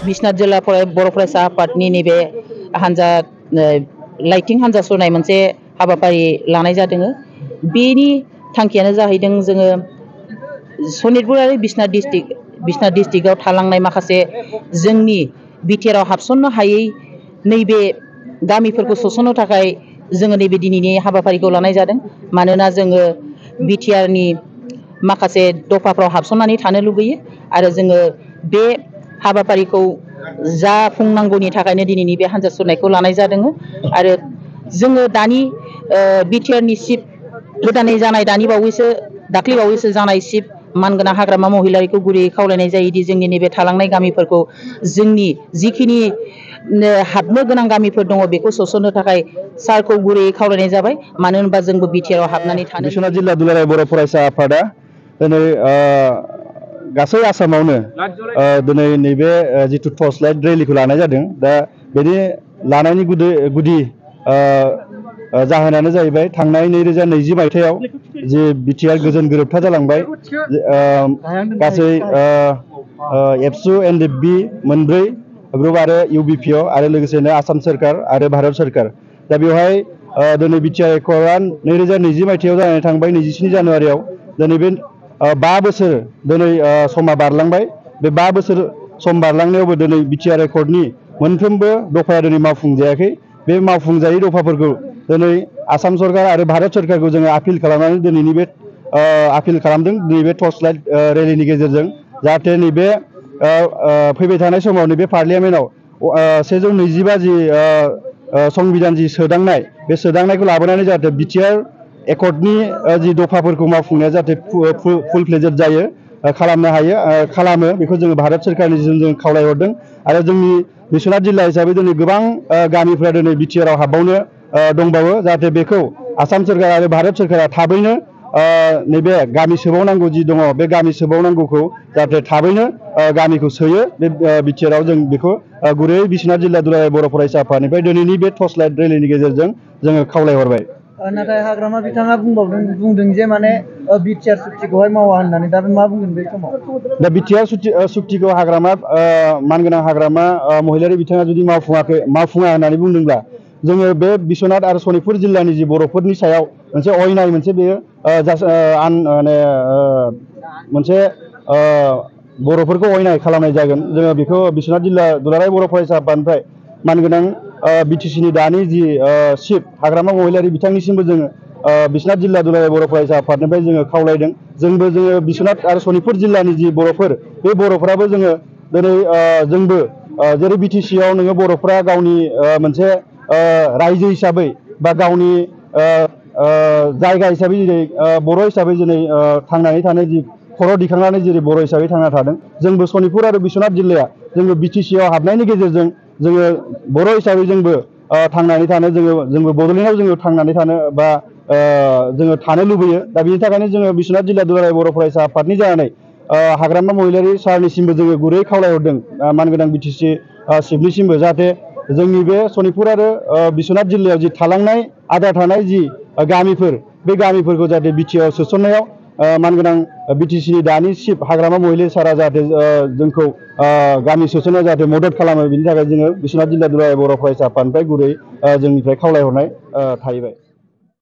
बिश्वनाथ जिल्ला बर' फरायसा आफादनि नैबे हानजा लाइटिं हानजा सुरनाय मोनसे हाबाफारि लानाय जादों। बेनि थांखियानो जाहैदों जोङो सनितपुर आरो बिश्वनाथ डिस्ट्रिक्टआव थालांनाय माखासे जोंनि बिटिआरआव हाबसननो हायै नैबे गामिफोरखौ सोसननो थाखाय जोङो नैबे दिनैनि हाबाफारिखौ लानाय जादों। मानोना जोङो बिटिआरनि माखासे दफाफ्राव हाबसननानै थानो लुगैयो आरो जोङो बे हाबाफारिखौ जाफुंनांगौनि थाखायनो दिनैनि बे हानजा सुरनायखौ लानाय जादों। आरो जोङो दानि बिटिआरनि चिफ गोदानै जानाय दाख्लै बावैसो जानाय चिफ मानगोनां हाग्रामा महिलारिखौ गुरैयै खावलायनाय जायोदि जोंनि नैबे थालांनाय गामिफोरखौ जोंनि जिखिनि हाबनो गोनां गामिफोर दङ बेखौ सोसननो थाखाय सारखौ गुरैयै खावलायनाय जाबाय। मानो होनबा जोंबो बिटिआरआव हाबनानै थानो बिश्वनाथ जिल्ला दुलाराय बर' फरायसा आफादा दिनै गासै आसामावनो दिनै नैबे जिथु टर्च लाइट रेलिखौ लानाय जादों। दा बेनि लानायनि गुदि जाहोनानो जाहैबाय थांनाय 2020 मायथाइयाव जे बिटिआर गोजोन गोरोबथा जालांबाय। गासै एबसु एनडिएफबि मोनब्रै ग्रुप आरो इउबिपिअ आरो लोगोसेनो आसाम सोरखार आरो भारत सोरखार। दा बेवहाय दिनै बिटिआर एकर्डआ 2020 मायथाइयाव जानानै थांबाय 27 जानुवारियाव। दिनै बे 5 बोसोर दिनै समा बारलांबाय। बे 5 बोसोर सम बारलांनायावबो दिनै बिटिआर एकर्डनि मोनफ्रोमबो दफाया दिनै मावफुंजायाखै। बे मावफुंजायै दफाफोरखौ दिनै आसाम सरकार आरो भारत सोरखारखौ जोङो आपिल खालामनानै दिनैनि बे आपिल खालामदों नैबे टर्च लाइट रेलिनि गेजेरजों, जाहाथे नैबे फैबाय थानाय समाव नैबे पार्लियामेन्टआव 125 जि संबिधान जि सोदांनाय, बे सोदांनायखौ लाबोनानै जाहाथे बिटिआर एकर्डनि जि दफाफोरखौ मावफुंनाया जाहाथे फुल फ्लेजेड जायो, खालामनो हायो, खालामो। बेखौ जोङो भारत सोरखारनिसिम जों खावलायहरदों। आरो जोंनि बिश्वनाथ जिल्ला हिसाबै दिनै गोबां गामिफ्रा दिनै बिटिआरआव हाबबावनो दंबावो। जाहाथे बेखौ आसाम सोरखार आरो भारत सोरखारा थाबैनो नैबे गामि सोबावनांगौ जि दङ, बे गामि सोबावनांगौखौ जाहाथे थाबैनो गामिखौ सोयो। बे बिटिआरआव जों बेखौ गुरैयै बिश्वनाथ जिल्ला दुलाराय बर' फरायसा आफादनिफ्राय दिनैनि बे टर्च लाइट रेलिनि गेजेरजों जोङो खावलायहरबाय। नाथाय हाग्रामा बिथाङा बुंदों जे माने बिटिआर सुक्तिखौहाय मावा होननानै। दा मा बुंगोन बे समाव? दा बिटिआर सुक्तिखौ हाग्रामा मानगोनां हाग्रामा महिलारि बिथाङा जुदि मावफुङा होननानै बुंदोंब्ला, जोङो बे बिश्वनाथ आरो सनितपुर जिल्लानि जि बर'फोरनि सायाव मोनसे अयनाय, मोनसे बेयो मोनसे बर'फोरखौ अयनाय खालामनाय जागोन। जोङो बेखौ बिश्वनाथ जिल्ला दुलाराय बर' फरायसा आफादनिफ्राय मानगोनां बिटिसिनि दानि जि चिफ हाग्रामा महिलारि बिथांनिसिमबो जोङो बिश्वनाथ जिल्ला दुलाराय बर' फरायसा आफादनिफ्राय जोङो खावलायदों। जोङो बिश्वनाथ आरो सनितपुर जिल्लानि जि बर'फोर, बे बर'फ्राबो जोङो दिनै जोंबो जेरै बिटिसिआव नोङो बर'फ्रा गावनि मोनसे रायजो हिसाबै बा गावनि जायगा हिसाबै जेरै बर' हिसाबै जेरै थांनानै थानो जि खर' दिखांनानै जेरै बर' हिसाबै थांना थादों, जोंबो सनितपुर आरो बिश्वनाथ जिल्लाया जोङो बिटिसिआव हाबनायनि गेजेरजों जोङो बर' हिसाबै जोंबो थांनानै थानो, जोंबो बड'लेण्डआव जोङो थांनानै थानो बा जोङो थानो लुबैयो। दा बेनि थाखायनो जोङो बिश्वनाथ जिल्ला दुलाराय बर' फरायसा आफादनि जानानै हाग्रामा महिलारि सारनिसिमबो जोङो गुरै खावलायहरदों, मानगोनां बिटिसि चिफनिसिमबो, जाहाथे जोंनि बे सनितपुर आरो बिश्वनाथ जिल्लायाव जि थालांनाय आद्रा थानाय जि गामिफोर, बे गामिफोरखौ जाहाथे बिटिआर सोसननायाव मानगोनां बिटिसिनि दानि चिफ हाग्रामा महिलारि सारा जाहाथे जोंखौ गामि सोसननायाव जाहाथे मदद खालामो। बिनि थाखाय जोङो बिश्वनाथ जिल्ला दुलाराय बर' फरायसा आफादनिफ्राय गुरै जोंनिफ्राय खावलायहरनाय थाहैबाय।